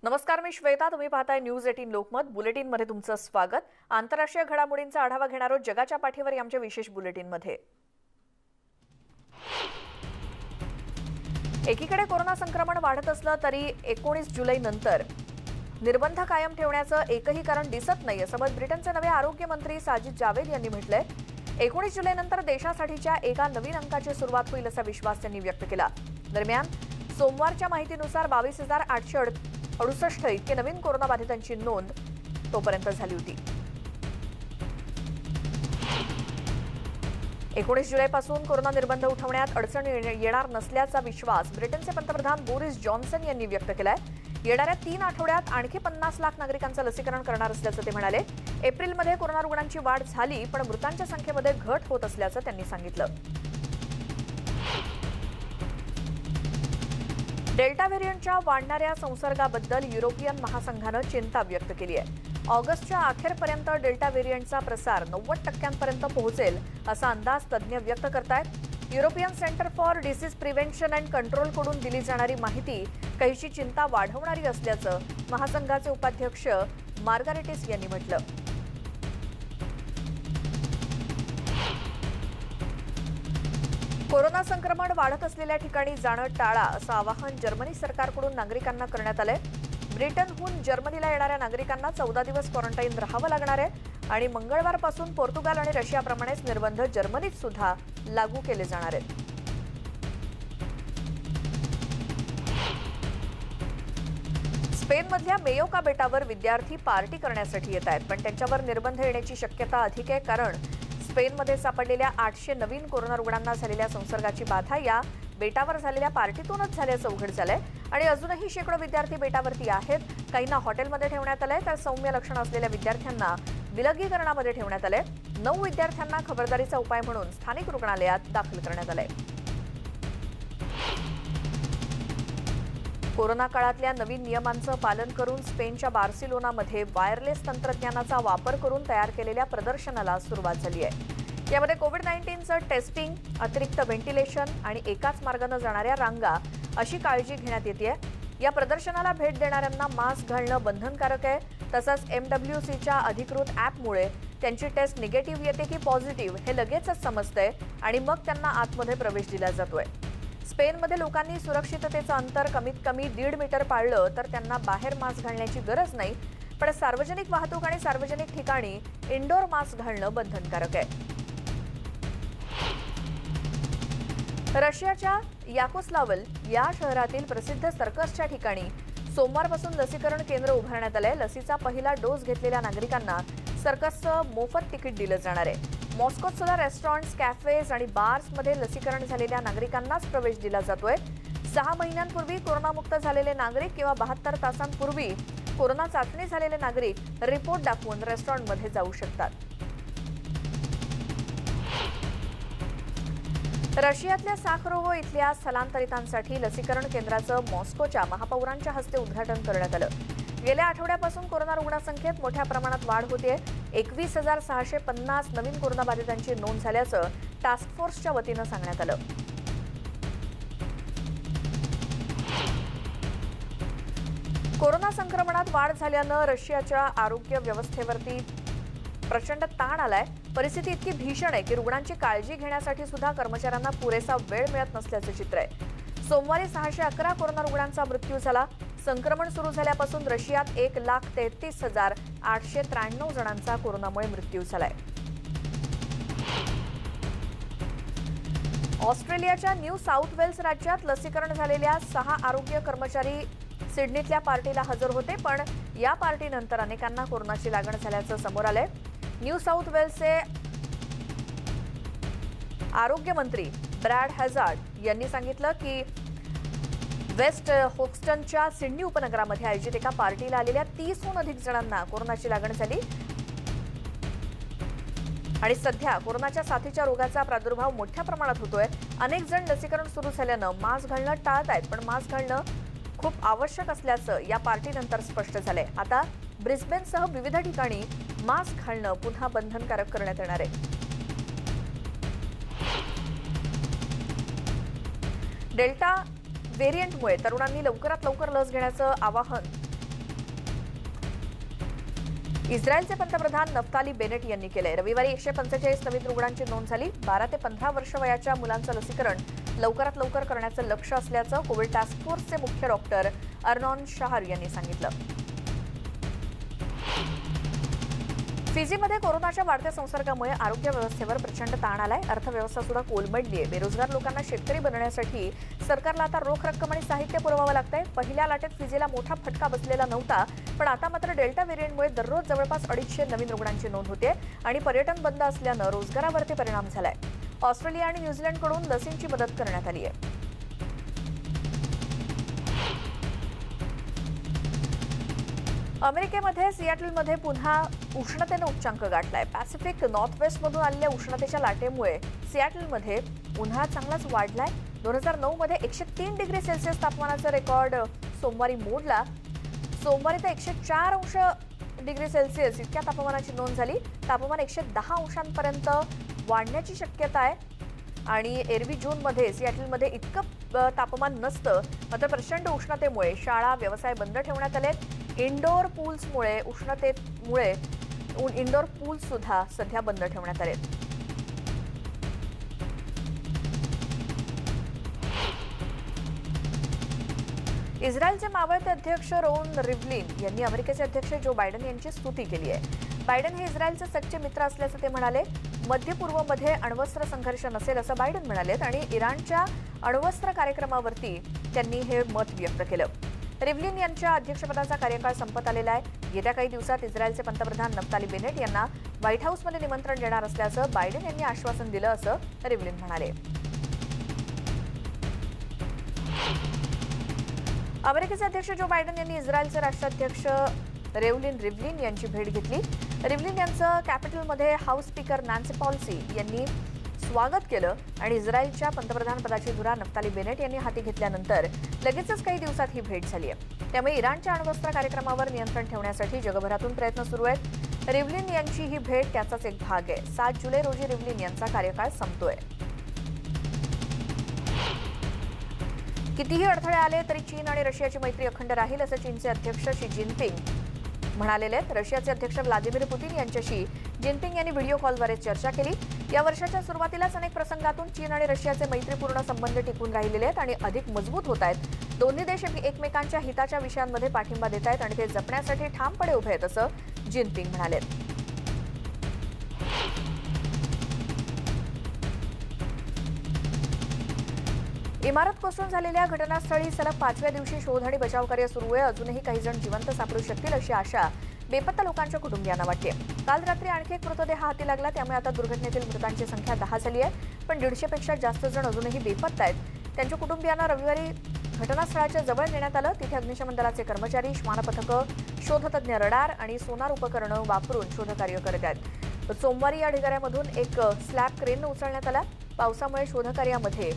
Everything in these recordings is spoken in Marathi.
नमस्कार, मी श्वेता. तुम्ही पाहताय न्यूज 18 लोकमत. बुलेटिन मध्ये तुमचं स्वागत. आंतरराष्ट्रीय घडामोडींचा आढावा घेणार आहोत जगाच्या पाठीवर आमच्या विशेष बुलेटिन मध्ये. एकीकडे कोरोना संक्रमण वाढत असलं तरी 19 जुलै नंतर निर्बंध कायम ठेवण्याचं एकही कारण दिसत नाही असं मत ब्रिटनचे नवे आरोग्य मंत्री साजिद जावेद यांनी म्हटलंय. 19 जुलै नंतर देशासाठीच्या एका नवीन अंकाची सुरुवात होईल असा विश्वास त्यांनी व्यक्त केला. दरम्यान सोमवारच्या माहितीनुसार 22,868 इतके नवीन कोरोनाबाधितांची नोंद तोपर्यंत झाली होती. 19 जुलैपासून कोरोना निर्बंध उठवण्यात अडचण येणार नसल्याचा विश्वास ब्रिटनचे पंतप्रधान बोरिस जॉन्सन यांनी व्यक्त केलाय. येणाऱ्या 3 आठवड्यात आणखी 50 लाख नागरिकांचं लसीकरण करणार असल्याचं ते म्हणाले. एप्रिलमध्ये कोरोना रुग्णांची वाढ झाली, पण मृतांच्या संख्येमध्ये घट होत असल्याचं त्यांनी सांगितलं. डेल्टा व्हेरियंटच्या वाढणाऱ्या संसर्गाबद्दल युरोपियन महासंघानं चिंता व्यक्त केली आहे. ऑगस्टच्या अखेरपर्यंत डेल्टा व्हेरियंटचा प्रसार 90% पोहोचेल असा अंदाज तज्ज्ञ व्यक्त करतायत. European centre for disease prevention and कंट्रोलकडून दिली जाणारी माहिती काहीशी चिंता वाढवणारी असल्याचं महासंघाचे उपाध्यक्ष मार्गारेटिस यांनी म्हटलं. कोरोना संक्रमण वाढत असलेल्या ठिकाणी जाणं टाळा असं आवाहन जर्मनी सरकारकडून नागरिकांना करण्यात आलंय. ब्रिटनहून जर्मनीला येणाऱ्या नागरिकांना 14 दिवस क्वारंटाईन राहावं लागणार आहे आणि मंगळवारपासून पोर्तुगाल आणि रशियाप्रमाणेच निर्बंध जर्मनीत सुद्धा लागू केले जाणार आहेत. स्पेनमधल्या मेयोका बेटावर विद्यार्थी पार्टी करण्यासाठी येत आहेत, पण त्यांच्यावर निर्बंध येण्याची शक्यता अधिक आहे. कारण स्पेनमध्ये सापडलेल्या 800 नवीन कोरोना रुग्णांना झालेल्या संसर्गाची बाधा या बेटावर झालेल्या पार्टीतूनच झाल्याचं उघड झालंय आणि अजूनही शेकडो विद्यार्थी बेटावरती आहेत. काहींना हॉटेलमध्ये ठेवण्यात आलंय, तर सौम्य लक्षणं असलेल्या विद्यार्थ्यांना विलगीकरणामध्ये ठेवण्यात आलंय. 9 विद्यार्थ्यांना खबरदारीचा उपाय म्हणून स्थानिक रुग्णालयात दाखल करण्यात आलंय. कोरोना काळातल्या नवीन नियमांचं पालन करून स्पेनच्या बार्सिलोनामध्ये वायरलेस तंत्रज्ञानाचा वापर करून तयार केलेल्या प्रदर्शनाला सुरुवात झाली आहे. यामध्ये कोविड-19चं टेस्टिंग, अतिरिक्त व्हेंटिलेशन आणि एकाच मार्गाने जाणाऱ्या रांगा अशी काळजी घेण्यात येते. या प्रदर्शनाला भेट देणाऱ्यांना मास्क घालणं बंधनकारक आहे. तसंच MWCच्या अधिकृत ॲपमुळे त्यांची टेस्ट निगेटिव्ह येते की पॉझिटिव्ह हे लगेचच समजतंय आणि मग त्यांना आतमध्ये प्रवेश दिला जातोय. स्पेनमध्ये लोकांनी सुरक्षिततेचं अंतर कमीत कमी 1.5 मीटर पाळलं तर त्यांना बाहेर मास्क घालण्याची गरज नाही, पण सार्वजनिक वाहतूक आणि सार्वजनिक ठिकाणी इंडोर मास्क घालणं बंधनकारक आहे. रशियाच्या याकोस्लावल या शहरातील प्रसिद्ध सर्कसच्या ठिकाणी सोमवारपासून लसीकरण केंद्र उभारण्यात आलंय. लसीचा पहिला डोस घेतलेल्या नागरिकांना सर्कसचं मोफत तिकीट दिलं जाणार आहे. मॉस्कोत सुद्धा रेस्टॉरंट्स, कॅफेज आणि बार्समध्ये लसीकरण झालेल्या नागरिकांनाच प्रवेश दिला जातोय. 6 महिन्यांपूर्वी कोरोनामुक्त झालेले नागरिक किंवा 72 तासांपूर्वी कोरोना चाचणी झालेले नागरिक रिपोर्ट दाखवून रेस्टॉरंटमध्ये जाऊ शकतात. रशियातल्या साखरोवो इथल्या स्थलांतरितांसाठी लसीकरण केंद्राचं मॉस्कोच्या महापौरांच्या हस्ते उद्घाटन करण्यात आलं. गेल्या आठवड्यापासून कोरोना रुग्णसंख्येत मोठ्या प्रमाणात वाढ होतेय. 21,650 नवीन कोरोनाबाधितांची नोंद झाल्याचं टास्क फोर्सच्या वतीनं सांगण्यात आलं. कोरोना संक्रमणात वाढ झाल्यानं रशियाच्या आरोग्य व्यवस्थेवरती प्रचंड ताण आलाय. परिस्थिती इतकी भीषण आहे की रुग्णांची काळजी घेण्यासाठी सुद्धा कर्मचाऱ्यांना पुरेसा वेळ मिळत नसल्याचं चित्र आहे. सोमवारी 611 कोरोना रुग्णांचा मृत्यू झाला. संक्रमण सुरू झाल्यापासून रशियात 1,33,893 जणांचा कोरोनामुळे मृत्यू झालाय. ऑस्ट्रेलियाच्या न्यू साऊथ वेल्स राज्यात लसीकरण झालेल्या 6 आरोग्य कर्मचारी सिडनीतल्या पार्टीला हजर होते, पण या पार्टीनंतर अनेकांना कोरोनाची लागण झाल्याचं समोर आलंय. न्यू साऊथ वेल्सचे आरोग्य मंत्री ब्रॅड हॅझार्ड यांनी सांगितलं की वेस्ट होक्स्टनच्या सिडनी उपनगरामध्ये आयोजित एका पार्टीला आलेल्या 30हून अधिक जणांना कोरोनाची लागण झाली आणि सध्या कोरोनाच्या साथीच्या रोगाचा प्रादुर्भाव मोठ्या प्रमाणात होतोय. अनेक जण लसीकरण सुरू झाल्यानं मास्क घालणं टाळतायत, पण मास्क घालणं खूप आवश्यक असल्याचं या पार्टीनंतर स्पष्ट झालंय. आता ब्रिस्बेनसह विविध ठिकाणी मास्क घालणं पुन्हा बंधनकारक करण्यात येणार आहे. डेल्टा व्हेरियंटमुळे तरुणांनी लवकरात लवकर लस घेण्याचं आवाहन इस्रायलचे पंतप्रधान नफ्ताली बेनेट यांनी केले. रविवारी 145 नवीन रुग्णांची नोंद झाली. 12 ते 15 वर्ष वयाच्या मुलांचं लसीकरण लवकरात लवकर करण्याचं लक्ष्य असल्याचं कोविड टास्क फोर्सचे मुख्य डॉक्टर अर्नॉन शाहर यांनी सांगितलं. फिजीमध्ये कोरोनाच्या वाढत्या संसर्गामुळे आरोग्य व्यवस्थेवर प्रचंड ताण आलाय. अर्थव्यवस्था सुद्धा कोलमडली आहे. बेरोजगार लोकांना शेतकरी बनण्यासाठी सरकारला आता रोख रक्कम आणि साहित्य पुरवावं लागतंय. पहिल्या लाटेत फिजीला मोठा फटका बसलेला नव्हता, पण आता मात्र डेल्टा व्हेरियंटमुळे दररोज जवळपास 250 नवीन रुग्णांची नोंद होते आणि पर्यटन बंद असल्यानं रोजगारावरती परिणाम झालाय. ऑस्ट्रेलिया आणि न्यूझीलंडकडून लसींची मदत करण्यात आली आहे. अमेरिकेमध्ये सियाटलमध्ये पुन्हा उष्णतेनं उच्चांक गाठलाय. पॅसिफिक नॉर्थवेस्टमधून आलेल्या उष्णतेच्या लाटेमुळे सियाटलमध्ये उन्हाळा चांगलाच वाढलाय. 2009 मध्ये 103 डिग्री सेल्सिअस तापमानाचा रेकॉर्ड सोमवारी मोडला. सोमवारी तर 104 डिग्री सेल्सिअस इतक्या तापमानाची नोंद झाली. तापमान 110 अंशांपर्यंत वाढण्याची शक्यता आहे. आणि एरवी जूनमध्ये सियाटलमध्ये इतकं तापमान नसतं, मात्र प्रचंड उष्णतेमुळे शाळा व्यवसाय बंद ठेवण्यात आलेत. इंडोर पूल्समुळे उष्णतेमुळे इंडोर पूल्स सुद्धा सध्या बंद ठेवण्यात आलेत. इस्रायलचे मावळते अध्यक्ष रोन रिव्हलिन यांनी अमेरिकेचे अध्यक्ष जो बायडन यांची स्तुती केली आहे. बायडन हे इस्रायलचे सच्चे मित्र असल्याचं ते म्हणाले. मध्य पूर्वमध्ये अण्वस्त्र संघर्ष नसेल असं बायडन म्हणालेत आणि इराणच्या अण्वस्त्र कार्यक्रमावरती त्यांनी हे मत व्यक्त केलं. रिव्हलिन यांच्या अध्यक्षपदाचा कार्यकाळ संपत आलेला आहे. येत्या काही दिवसात इस्रायलचे पंतप्रधान नफ्ताली बेनेट यांना व्हाईट हाऊसमध्ये निमंत्रण देणार असल्याचं बायडन यांनी आश्वासन दिलं असं रिव्हलिन म्हणाले. अमेरिकेचे अध्यक्ष जो बायडन यांनी इस्रायलचे राष्ट्राध्यक्ष रिव्हलिन यांची भेट घेतली. रिव्हलिन यांचं कॅपिटलमध्ये हाऊस स्पीकर नॅन्सी पेलोसी यांनी स्वागत केलं आणि इस्रायलच्या पंतप्रधानपदाची धुरा नफ्ताली बेनेट यांनी हाती घेतल्यानंतर लगेचच काही दिवसात ही भेट झाली आहे. त्यामुळे इराणच्या अण्वस्त्र कार्यक्रमावर नियंत्रण ठेवण्यासाठी जगभरातून प्रयत्न सुरू आहेत. रिव्हलिन यांची ही भेट त्याचाच एक भाग आहे. 7 जुलै रोजी रिव्हलिन यांचा कार्यकाळ संपतोय. कितीही अडथळे आले तरी चीन आणि रशियाची मैत्री अखंड राहील असं चीनचे अध्यक्ष शी जिनपिंग म्हणालेले आहेत. रशियाचे अध्यक्ष व्लादिमीर पुतीन यांच्याशी जिनपिंग यांनी व्हिडिओ कॉलद्वारे चर्चा केली. या वर्षाच्या सुरुवातीलाच अनेक प्रसंगातून चीन आणि रशियाचे मैत्रीपूर्ण संबंध टिकून राहिलेले आहेत आणि अधिक मजबूत होत आहेत. दोन्ही देश एकमेकांच्या हिताच्या विषयांमध्ये पाठिंबा देत आहेत आणि ते जपण्यासाठी ठामपणे उभे आहेत असं जिनपिंग म्हणाले. इमारत कोसळून झालेल्या घटनास्थळी सलग 5व्या दिवशी शोध आणि बचाव कार्य सुरू आहे. अजूनही काही जण जिवंत सापडू शकतील अशी आशा बेपत्ता लोकांच्या कुटुंबियांना वाटते. काल रात्री आणखी एक मृतदेह हाती लागला. त्यामुळे आता दुर्घटनेतील मृतांची संख्या 10 झाली आहे. पण 150 पेक्षा जास्त जण अजूनही बेपत्ता आहेत. त्यांच्या कुटुंबियांना रविवारी घटनास्थळाच्या जवळ नेण्यात आलं. तिथे अग्निशमन दलाचे कर्मचारी, श्वान पथकं, शोधतज्ञ, रडार आणि सोनार उपकरणं वापरून शोधकार्य करत आहेत. सोमवारी या ढिगाऱ्यामधून एक स्लॅब क्रेन उचलण्यात आला. पावसामुळे शोधकार्यामध्ये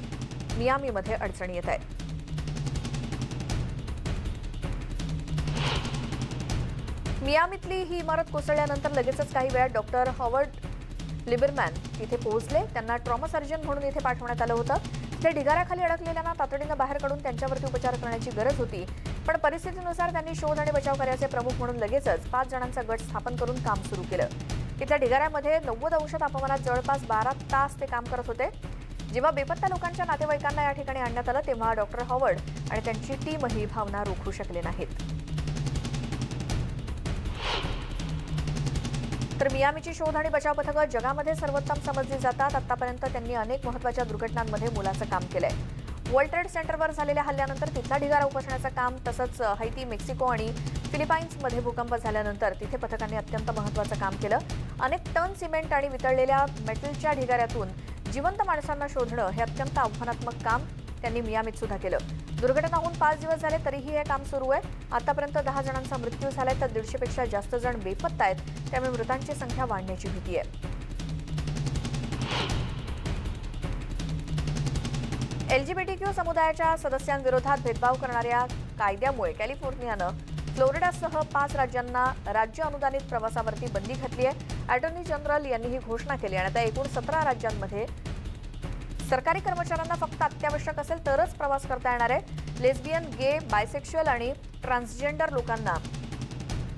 मियामीमध्ये अडचणी येत आहेत. मियामीतली ही इमारत कोसळल्यानंतर लगेचच काही वेळात डॉक्टर हॉवर्ड लिबरमॅन तिथे पोहोचले. त्यांना ट्रॉमा सर्जन म्हणून इथे पाठवण्यात आलं होतं. ते ढिगाऱ्याखाली अडकलेल्यांना तातडीनं बाहेर काढून त्यांच्यावरती उपचार करण्याची गरज होती. पण परिस्थितीनुसार त्यांनी शोध आणि बचाव कार्याचे प्रमुख म्हणून लगेचच 5 जणांचा गट स्थापन करून काम सुरू केलं. तिथल्या ढिगाऱ्यामध्ये 90 अंश तापमानात जवळपास 12 तास ते काम करत होते. जेव्हा बेपत्ता लोकांच्या नातेवाईकांना या ठिकाणी आणण्यात आलं तेव्हा डॉक्टर हॉवर्ड आणि त्यांची टीमही भावना रोखू शकले नाहीत. तर मियामीची शोध आणि बचाव पथकं जगामध्ये सर्वोत्तम समजली जातात. आतापर्यंत त्यांनी अनेक महत्त्वाच्या दुर्घटनांमध्ये मोलाचं काम केलंय. वर्ल्ड ट्रेड सेंटरवर झालेल्या हल्ल्यानंतर तिथला ढिगारा उपसण्याचं काम, तसंच हैती, मेक्सिको आणि फिलिपाईन्समध्ये भूकंप झाल्यानंतर तिथे पथकांनी अत्यंत महत्त्वाचं काम केलं. अनेक टन सिमेंट आणि वितळलेल्या मेटलच्या ढिगाऱ्यातून जिवंत माणसांना शोधणं हे अत्यंत आव्हानात्मक काम त्यांनी मियामीत सुद्धा केलं. दुर्घटना होऊन 5 दिवस झाले तरीही हे काम सुरू आहे. आतापर्यंत 10 जणांचा मृत्यू झालाय तर 150 पेक्षा जास्त जण बेपत्ता आहेत. त्यामुळे मृतांची संख्या वाढण्याची भीती आहे. एलजीबीटीक्यू समुदायाच्या सदस्यांविरोधात भेदभाव करणाऱ्या कायद्यामुळे कॅलिफोर्नियानं फ्लोरिडासह 5 राज्यांना राज्य अनुदानित प्रवासावरती बंदी घातली आहे. अटॉर्नी जनरल यांनी ही घोषणा केली आणि आता एकूण 17 राज्यांमध्ये सरकारी कर्मचाऱ्यांना फक्त अत्यावश्यक असेल तरच प्रवास करता येणार आहे. लेस्बियन, गे, बायसेक्शुअल आणि ट्रान्सजेंडर लोकांना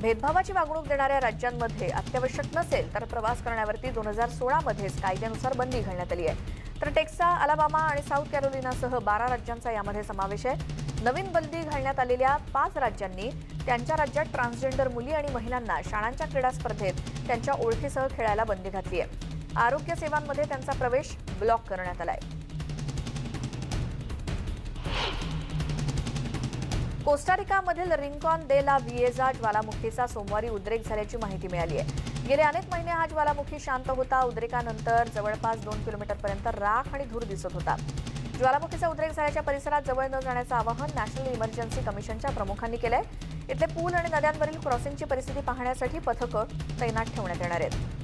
भेदभावाची वागणूक देणाऱ्या राज्यांमध्ये अत्यावश्यक नसेल तर प्रवास करण्यावरती 2016 मध्येच कायद्यानुसार बंदी घालण्यात आली आहे. तर टेक्सास, अलाबामा आणि साऊथ कॅरोलिनासह 12 राज्यांचा यामध्ये समावेश आहे. नवीन बंदी घालण्यात आलेल्या 5 राज्यांनी त्यांच्या राज्यात ट्रान्सजेंडर मुली आणि महिलांना शाळांच्या क्रीडा स्पर्धेत त्यांच्या ओळखीसह खेळायला बंदी घातली आहे. आरोग्य सेवांमध्ये त्यांचा प्रवेश ब्लॉक करण्यात आलाय. कोस्टारिकामधील रिंकॉन दे ला व्हिएजा ज्वालामुखीचा सोमवारी उद्रेक झाल्याची माहिती मिळाली आहे. गेले अनेक महिने हा ज्वालामुखी शांत होता. उद्रेकानंतर जवळपास 2 किलोमीटरपर्यंत राख आणि धूर दिसत होता. ज्वालामुखीचा उद्रेक झाल्याच्या परिसरात जवळ न जाण्याचं आवाहन नॅशनल इमर्जन्सी कमिशनच्या प्रमुखांनी केलंय. इथले पूल आणि नद्यांवरील क्रॉसिंगची परिस्थिती पाहण्यासाठी पथकं तैनात ठेवण्यात येणार आहेत.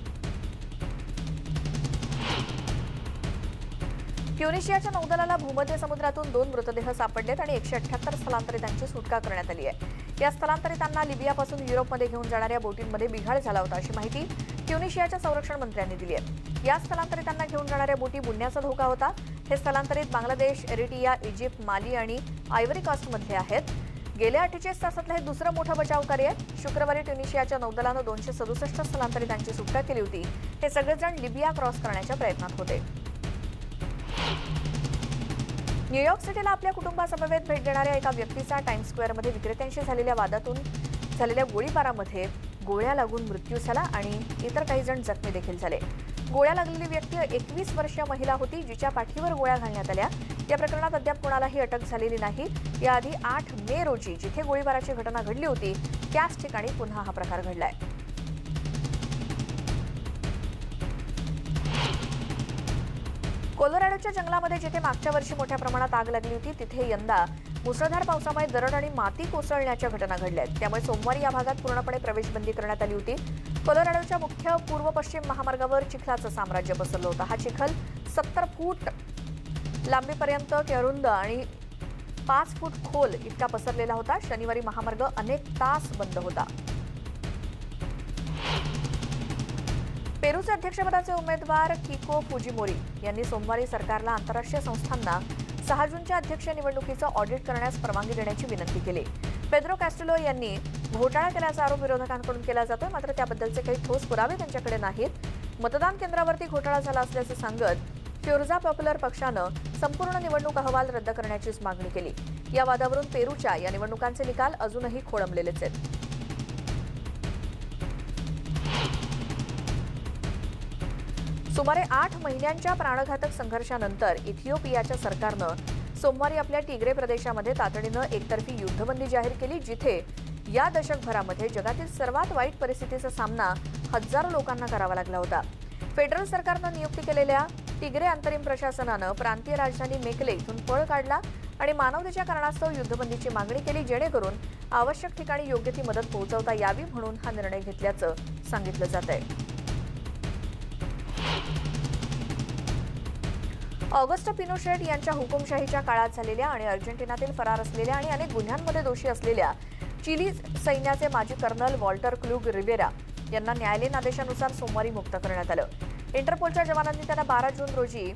ट्युनिशियाच्या नौदलाला भूमध्य समुद्रातून 2 मृतदेह सापडलेत आणि 178 स्थलांतरितांची सुटका करण्यात आली आहे. या स्थलांतरितांना लिबियापासून युरोपमध्ये घेऊन जाणाऱ्या बोटींमध्ये बिघाड झाला होता अशी माहिती ट्युनिशियाच्या संरक्षण मंत्र्यांनी दिली आहे. या स्थलांतरितांना घेऊन जाणाऱ्या बोटी बुडण्याचा धोका होता. हे स्थलांतरित बांगलादेश, एरिट्रिया, इजिप्त, माली आणि आयव्हरी कोस्टमध्ये आहेत. गेल्या 48 तासातलं हे दुसरं मोठं बचाव कार्य आहे. शुक्रवारी ट्युनिशियाच्या नौदलानं 267 स्थलांतरितांची सुटका केली होती. हे सगळेजण लिबिया क्रॉस करण्याच्या प्रयत्नात होते. न्यूयॉर्क सिटीला आपल्या कुटुंबासमवेत भेट देणाऱ्या एका व्यक्तीचा टाइम्स स्क्वेअरमध्ये विक्रेत्यांशी झालेल्या वादातून झालेल्या गोळीबारामध्ये गोळ्या लागून मृत्यू झाला आणि इतर काही जण जखमी देखील झाले. गोळ्या लागलेली व्यक्ती 21 वर्षीय महिला होती, जिच्या पाठीवर गोळ्या घालण्यात आल्या. या प्रकरणात अद्याप कोणालाही अटक झालेली नाही. याआधी 8 मे रोजी जिथे गोळीबाराची घटना घडली होती त्याच ठिकाणी पुन्हा हा प्रकार घडलाय. कोलोरॅडोच्या जंगलामध्ये जिथे मागच्या वर्षी मोठ्या प्रमाणात आग लागली होती तिथे यंदा मुसळधार पावसामुळे दरड आणि माती कोसळण्याच्या घटना घडल्या आहेत. त्यामुळे सोमवारी या भागात पूर्णपणे प्रवेशबंदी करण्यात आली होती. कोलोरॅडोच्या मुख्य पूर्व-पश्चिम महामार्गावर चिखलाचं साम्राज्य पसरलं होतं. हा चिखल 70 फूट लांबीपर्यंत अरुंद आणि 5 फूट खोल इतका पसरलेला होता. शनिवारी महामार्ग अनेक तास बंद होता. पेरूचे अध्यक्षपदाचे उमेदवार किको फुजिमोरी यांनी सोमवारी सरकारला आंतरराष्ट्रीय संस्थांना 6 जूनच्या अध्यक्ष निवडणुकीचं ऑडिट करण्यास परवानगी देण्याची विनंती केली. पेद्रो कॅस्टिलो यांनी घोटाळा केल्याचा आरोप विरोधकांकडून केला जातोय, मात्र त्याबद्दलचे काही ठोस पुरावे त्यांच्याकडे नाहीत. मतदान केंद्रावरती घोटाळा झाला असल्याचं सांगत फ्युर्जा पॉप्युलर पक्षानं संपूर्ण निवडणूक अहवाल रद्द करण्याचीच मागणी केली. या वादावरून पेरूच्या या निवडणुकांचे निकाल अजूनही खोळंबलेलेच आहेत. सुमारे 8 महिन्यांच्या प्राणघातक संघर्षानंतर इथिओपियाच्या सरकारनं सोमवारी आपल्या टिग्रे प्रदेशामध्ये तातडीनं एकतर्फी युद्धबंदी जाहीर केली, जिथे या दशकभरामध्ये जगातील सर्वात वाईट परिस्थितीचा सामना हजारो लोकांना करावा लागला होता. फेडरल सरकारनं नियुक्ती केलेल्या टिग्रे अंतरिम प्रशासनानं प्रांतीय राजधानी मेकले इथून पळ काढला आणि मानवतेच्या कारणास्तव युद्धबंदीची मागणी केली, जेणेकरून आवश्यक ठिकाणी योग्य ती मदत पोहोचवता यावी म्हणून हा निर्णय घेतल्याचं सांगितलं जात आहे. ऑगस्टो पिनोशेट यांच्या हुकुमशाहीच्या काळात झालेल्या आणि अर्जेंटिनातील फरार असलेल्या आणि अनेक गुन्ह्यांमध्ये दोषी असलेल्या चिली सैन्याचे माजी कर्नल वॉल्टर क्लूग रिवेरा यांना न्यायालयीन आदेशानुसार सोमवारी मुक्त करण्यात आलं. इंटरपोलच्या जवानांनी त्यांना 12 जून रोजी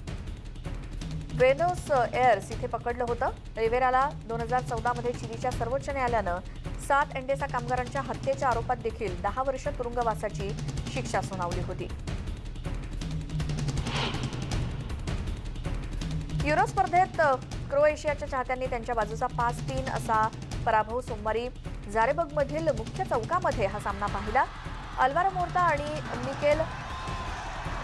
ब्युएनोस एअर्स इथे पकडलं होतं. रिवेराला 2014 मध्ये चिलीच्या सर्वोच्च न्यायालयानं 7 एंडेसा कामगारांच्या हत्येच्या आरोपात देखील 10 वर्ष तुरुंगवासाची शिक्षा सुनावली होती. युरो स्पर्धेत क्रोएशियाच्या चाहत्यांनी त्यांच्या बाजूचा 5-3 असा पराभव सोमवारी जारेबर्गमधील मुख्य चौकामध्ये हा सामना पाहिला. अल्वारो मोर्ता आणि मिकेल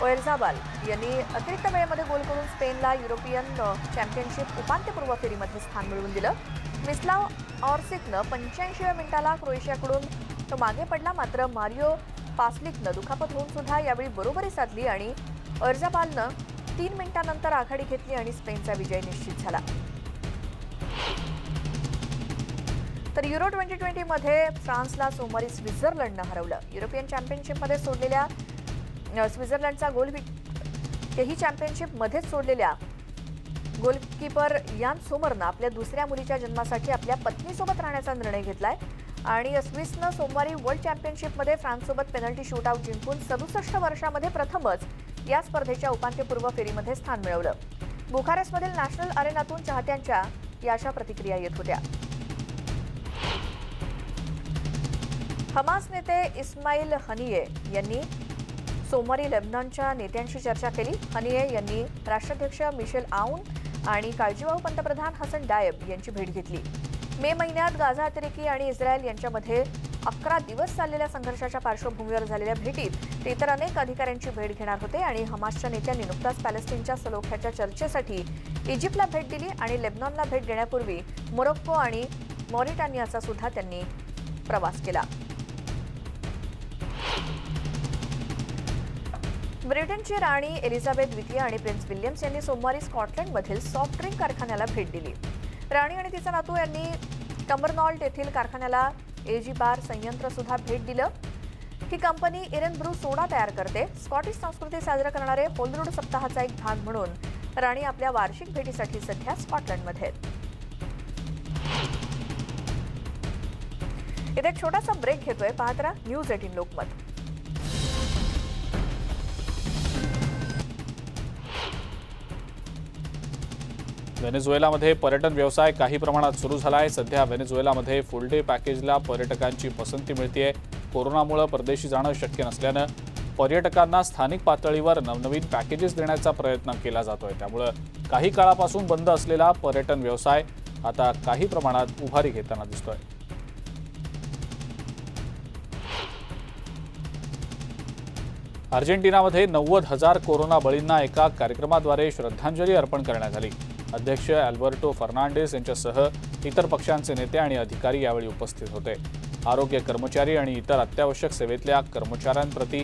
ओयर्झाबाल यांनी अतिरिक्त वेळेमध्ये गोल करून स्पेनला युरोपियन चॅम्पियनशिप उपांत्यपूर्व फेरीमध्ये स्थान मिळवून दिलं. मिस्लाव ऑर्सिकनं 85व्या मिनिटाला क्रोएशियाकडून तो मागे पडला, मात्र मारिओ पास्लिकनं दुखापत होऊन सुद्धा यावेळी बरोबरी साधली आणि ओयर्झाबालनं 3 मिनिटांनंतर आघाडी घेतली आणि स्पेनचा विजय निश्चित झाला. तर युरो 2020 मध्ये फ्रान्सला सोमवारी स्वित्झर्लंडनं हरवलं. युरोपियन चॅम्पियनशिपमध्ये सोडलेल्या स्वित्झर्लंडचा तेही चॅम्पियनशिपमध्येच सोडलेल्या गोलकीपर यान सोमरनं आपल्या दुसऱ्या मुलीच्या जन्मासाठी आपल्या पत्नीसोबत राहण्याचा निर्णय घेतलाय आणि स्विसनं सोमवारी वर्ल्ड चॅम्पियनशिपमध्ये फ्रान्ससोबत पेनल्टी शूटआउट जिंकून 67 वर्षामध्ये प्रथमच या स्पर्धेच्या उपांत्यपूर्व फेरीमध्ये स्थान मिळवलं. बुखारेस्टमधील नॅशनल अरेनातून चाहत्यांच्या या अशा प्रतिक्रिया येत होत्या. हमास नेते इस्माईल हनिये यांनी सोमवारी लेबनॉनच्या नेत्यांशी चर्चा केली. हनिये यांनी राष्ट्राध्यक्ष मिशेल आऊन आणि काळजीवाहू पंतप्रधान हसन डायब यांची भेट घेतली. मे महिन्यात गाझा अतिरेकी आणि इस्रायल यांच्यामध्ये 11 दिवस चाललेल्या संघर्षाच्या पार्श्वभूमीवर झालेल्या भेटीत ते इतर अनेक अधिकाऱ्यांची भेट घेणार होते आणि हमासच्या नेत्यांनी नुकताच पॅलेस्टाईनच्या सलोख्याच्या चर्चेसाठी इजिप्तला भेट दिली आणि लेबनॉनला भेट देण्यापूर्वी मोरोक्को आणि मॉरिटानियाचा सुद्धा त्यांनी प्रवास केला. ब्रिटनची राणी एलिझाबेथ द्वितीय आणि प्रिन्स विल्यम्स यांनी सोमवारी स्कॉटलंडमधील सॉफ्ट ड्रिंक कारखान्याला भेट दिली. राणी आणि तिचा नातू यांनी कमरनॉल्ट येथील कारखान्याला एजी बार संयंत्र सुद्धा भेट दिलं. ही कंपनी इरनब्रू सोडा तयार करते. स्कॉटिश संस्कृती साजरा करणारे होलरूड सप्ताहाचा एक भाग म्हणून राणी आपल्या वार्षिक भेटीसाठी सध्या स्कॉटलंडमध्ये आहेत. इथे एक छोटासा ब्रेक घेतोय. पाहत राहा न्यूज 18 लोकमत. व्हेनेझुएलामध्ये पर्यटन व्यवसाय काही प्रमाणात सुरू झाला आहे. सध्या व्हेनेझुएलामध्ये फुल डे पॅकेजला पर्यटकांची पसंती मिळतेय. कोरोनामुळे परदेशी जाणं शक्य नसल्यानं पर्यटकांना स्थानिक पातळीवर नवनवीन पॅकेजेस देण्याचा प्रयत्न केला जातोय. त्यामुळे काही काळापासून बंद असलेला पर्यटन व्यवसाय आता काही प्रमाणात उभारी घेताना दिसतोय. अर्जेंटिनामध्ये 90,000 कोरोना बळींना एका कार्यक्रमाद्वारे श्रद्धांजली अर्पण करण्यात आली. अध्यक्ष अल्बर्टो फर्नांडिस यांच्यासह इतर पक्षांचे नेते आणि अधिकारी यावेळी उपस्थित होते. आरोग्य कर्मचारी आणि इतर अत्यावश्यक सेवेतल्या कर्मचाऱ्यांप्रती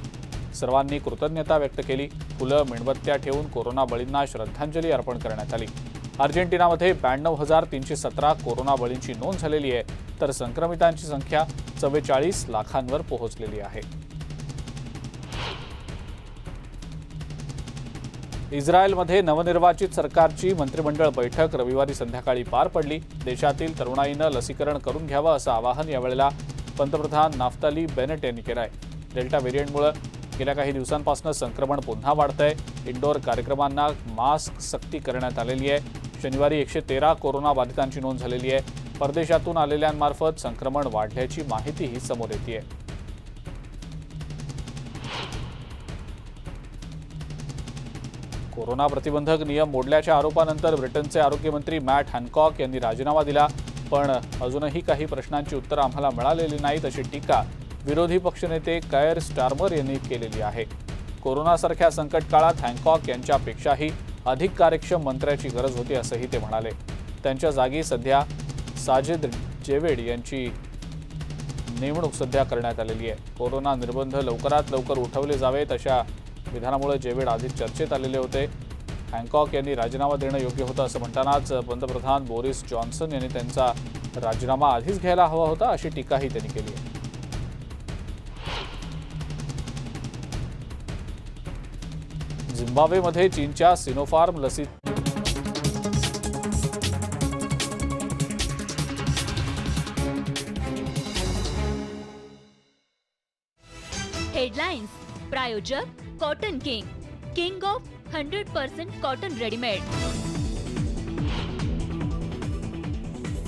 सर्वांनी कृतज्ञता व्यक्त केली. फुलं मेणबत्त्या ठेवून कोरोना बळींना श्रद्धांजली अर्पण करण्यात आली. अर्जेंटिनामध्ये 92,317 कोरोना बळींची नोंद झालेली आहे, तर संक्रमितांची संख्या 44 लाखांवर पोहोचलेली आहे. इस्रायलमध्ये नवनिर्वाचित सरकारची मंत्रिमंडळ बैठक रविवारी संध्याकाळी पार पडली. देशातील तरुणाईनं लसीकरण करून घ्यावं असं आवाहन यावेळेला पंतप्रधान नाफ्ताली बेनेट यांनी केलं आहे. डेल्टा व्हेरियंटमुळे गेल्या काही दिवसांपासून संक्रमण पुन्हा वाढतंय. इंडोर कार्यक्रमांना मास्क सक्ती करण्यात आलेली आहे. शनिवारी 113 कोरोना बाधितांची नोंद झालेली आहे. परदेशातून आलेल्यांमार्फत संक्रमण वाढल्याची माहितीही समोर येते. कोरोना प्रतिबंधक नियम मोडल्याच्या आरोपानंतर ब्रिटनचे आरोग्यमंत्री मॅट हॅनकॉक यांनी राजीनामा दिला. पण अजूनही काही प्रश्नांची उत्तरं आम्हाला मिळालेली नाहीत अशी टीका विरोधी पक्षनेते कायर स्टार्मर यांनी केलेली आहे. कोरोनासारख्या संकट काळात हॅनकॉक यांच्यापेक्षाही अधिक कार्यक्षम मंत्र्याची गरज होती असंही ते म्हणाले. त्यांच्या जागी सध्या साजिद जेवेड यांची नेमणूक सध्या करण्यात आलेली आहे. कोरोना निर्बंध लवकरात लवकर उठवले जावेत अशा विधानामुळे जेवेड आधीच चर्चेत आलेले होते. हॅनकॉक यांनी राजीनामा देणं योग्य होतं असं म्हणतानाच पंतप्रधान बोरिस जॉन्सन यांनी त्यांचा राजीनामा आधीच घ्यायला हवा होता अशी टीकाही त्यांनी केली आहे. झिम्बाब्वेमध्ये चीनच्या सिनोफार्म लसी हेडलाइन्स प्रायोजक cotton king of 100% cotton readymade.